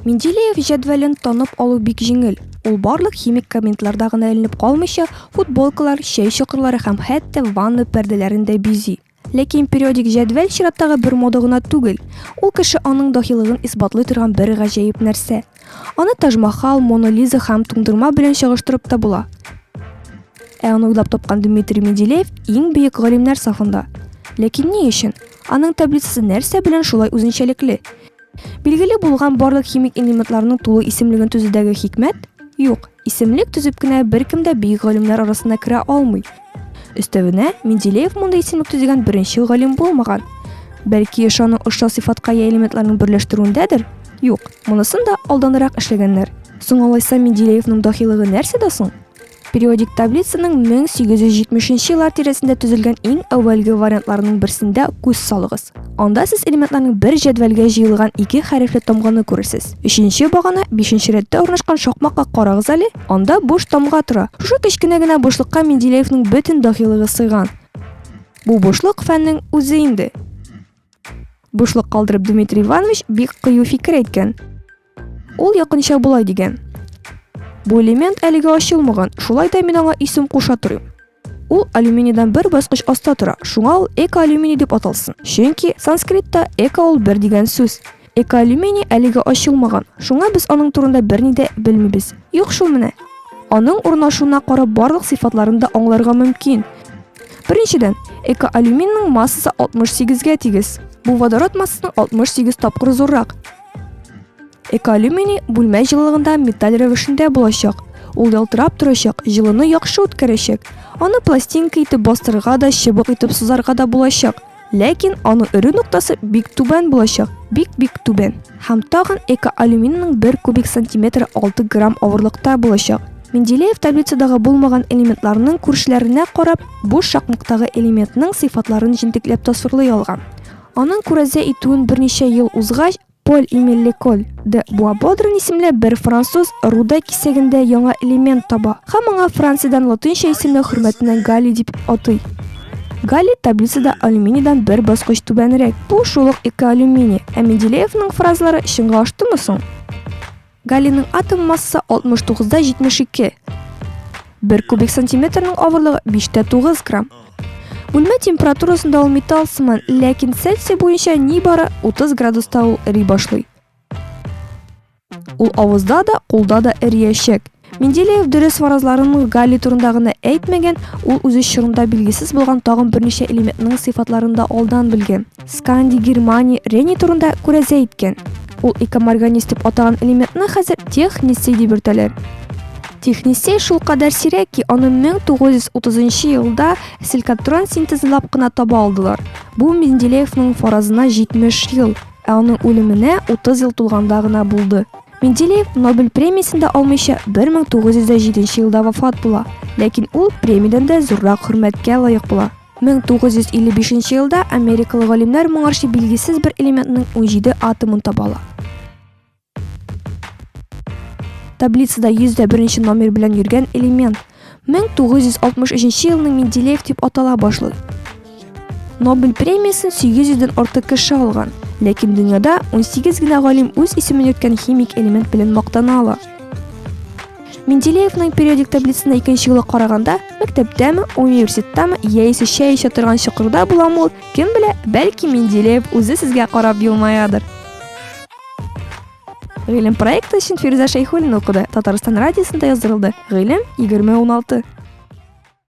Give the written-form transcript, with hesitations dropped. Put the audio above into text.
Менделеев җәдвәлен танып алу бик җиңел. Ул барлык химик комментларда гына эленеп калмыйча, футболкалар, чәй чокырлары һәм хәтта ванна пәрдәләрендә бизи. Ләкин периодик җәдвәл чираттагы бер мода гына түгел. Ул кеше аның дахилыгын исбатлый торган бер гаҗәеп нәрсә. Аны Таж-Махал, Мона Лиза һәм туңдырма белән чагыштырып та була. Аны уйлап тапкан Дмитрий Менделеев иң бөек галимнәр сафында. Ләкин ни өчен? Аның таблицасы нәрсә белән шулай үзенчәлекле? Билгеле булган барлык химик элементларның тулы исемлеген төзүдәге хикмәт? Юк, исемлек төзеп кенә беркем дә бөек галимнәр арасына керә алмый. Өстәвенә, Менделеев монда исемлек төзегән беренче галим булмаган. Бәлки ошаның ошо сыйфатка ия элементларның берләштерүендәдер? Юк, монысын да алданрак эшләгәннәр. Соң алайса Менделеевның дахилыгы нәрсәдә соң? Периодик таблицаның 1870 еллар тирәсендә төзелгән иң әүвәлге вариантларының берсендә күз салыгыз. Анда сез элементларның бер җәдвәлгә җыелган 2 хәрефле тамганы күрәсез. 3нче багана 5нче рәттә урнашкан шакмакка карагыз әле. Анда буш тамга тора. Шушы кечкенә генә бушлыкка Менделеевның бөтен дахилыгы сыйган. Бу бушлык фәннең үзе инде. Бушлык калдырып Дмитрий Иванович бик кыю фикер әйткән. Ул якынча булай дигән: Бу элемент әлегә ачылмаган, шулай да мин аңа исем куша торыйм. Ул алюминийдан бер баскыч аста тора, шуңа ул эко-алюминий дип аталсын. Чөнки санскритта эко ул бер дигән сүз. Эко-алюминий әлегә ачылмаган, шуңа без аның турында берни дә белмибез. Юк шул менә. Аның урнашуына карап барлык сыйфатларын да аңларга мөмкин. Беренчедән, эко-алюминийның массасы 68-гә тигез. Бу водород массасының 68 тапкыр зуррак. Эко-алюминий бүлмә җылылыгында металл рәвешендә булачак. Ул ялтырап торачак, җылыны яхшы үткәрәчәк. Аны пластинка итеп бастырырга да, чыбык итеп сузарга да булачак. Ләкин аның өрү ноктасы бик түбән булачак, бик түбән. Һәм тагын эко-алюминийның 1 кубик сантиметры 6 грамм авырлыкта булачак. Менделеев таблицадагы булмаган элементларның күршеләренә карап, бу шакмактагы элементның сыйфатларын җентекләп тасвирлый алган. Аның күрәзә итүен берничә ел узгач, Поль-Эмиль Леколь де Буабодрин исемле бер француз руда кисәгендә яңа элемент таба һәм аңа Франциядән латинча исемле хөрмәтеннән галлий дип атый. Галлий таблицада алюминийдан бер баскыч түбәнрәк. Бу шул ук эко-алюминий. Ә Менделеевның фразалары чынга аштымы соң? Галлийның атом массасы 69-да 72. 1 кубик сантиметрның авырлыгы 5-9 грамм. Бүлмә температурасында ул металл сыман, ләкин Цельсий буенча нибары 30 градуста ул эри башлый. Ул авызда да, кулда да эриячәк. Менделеев дөрес фаразларын галлий турында гына әйтмәгән, ул үзе чорында билгесез булган тагын берничә элементның сыйфатларын да алдан белгән. Сканди, Германия, Рени турында күрәзә иткән. Ул экоморганизм дип атаган элементны хәзер технеций дип йөртәләр. Технецей шул кадәр сирәк ки, аны 1930 елда силикатрон синтезлап кына таба алдылар. Бу Менделеевның фаразына 70 ел, ә аның үлеменә 30 ел тулганда гына булды. Менделеев Нобель премиясен дә алмыйча 1907 елда вафат була, ләкин ул премиядан да зуррак хөрмәткә лаек була. 1955 елда америкалы галимнәр моңарчы билгесез бер элементның 17 атомын табалар. Таблицада 101 номер белән йөргән элемент 1963 елның Менделеев дип атала башлый. Нобель премиясын 800-дән артык кеше алган, ләкин дөньяда 18 генә галим үз исемен йөрткән химик элемент белән мактана ала. Менделеевның периодик таблицасына икенче юлы караганда, мәктәптәме, университеттәме, яисә чәй эчә торган чокырда буламы ул, кем белә, бәлки Менделеев үзе сезгә карап елмаядыр. Гыйлем проекты өчен Фируза Шәйхуллина укыды. Татарстан радиосында яздырылды. Гыйлем 2016.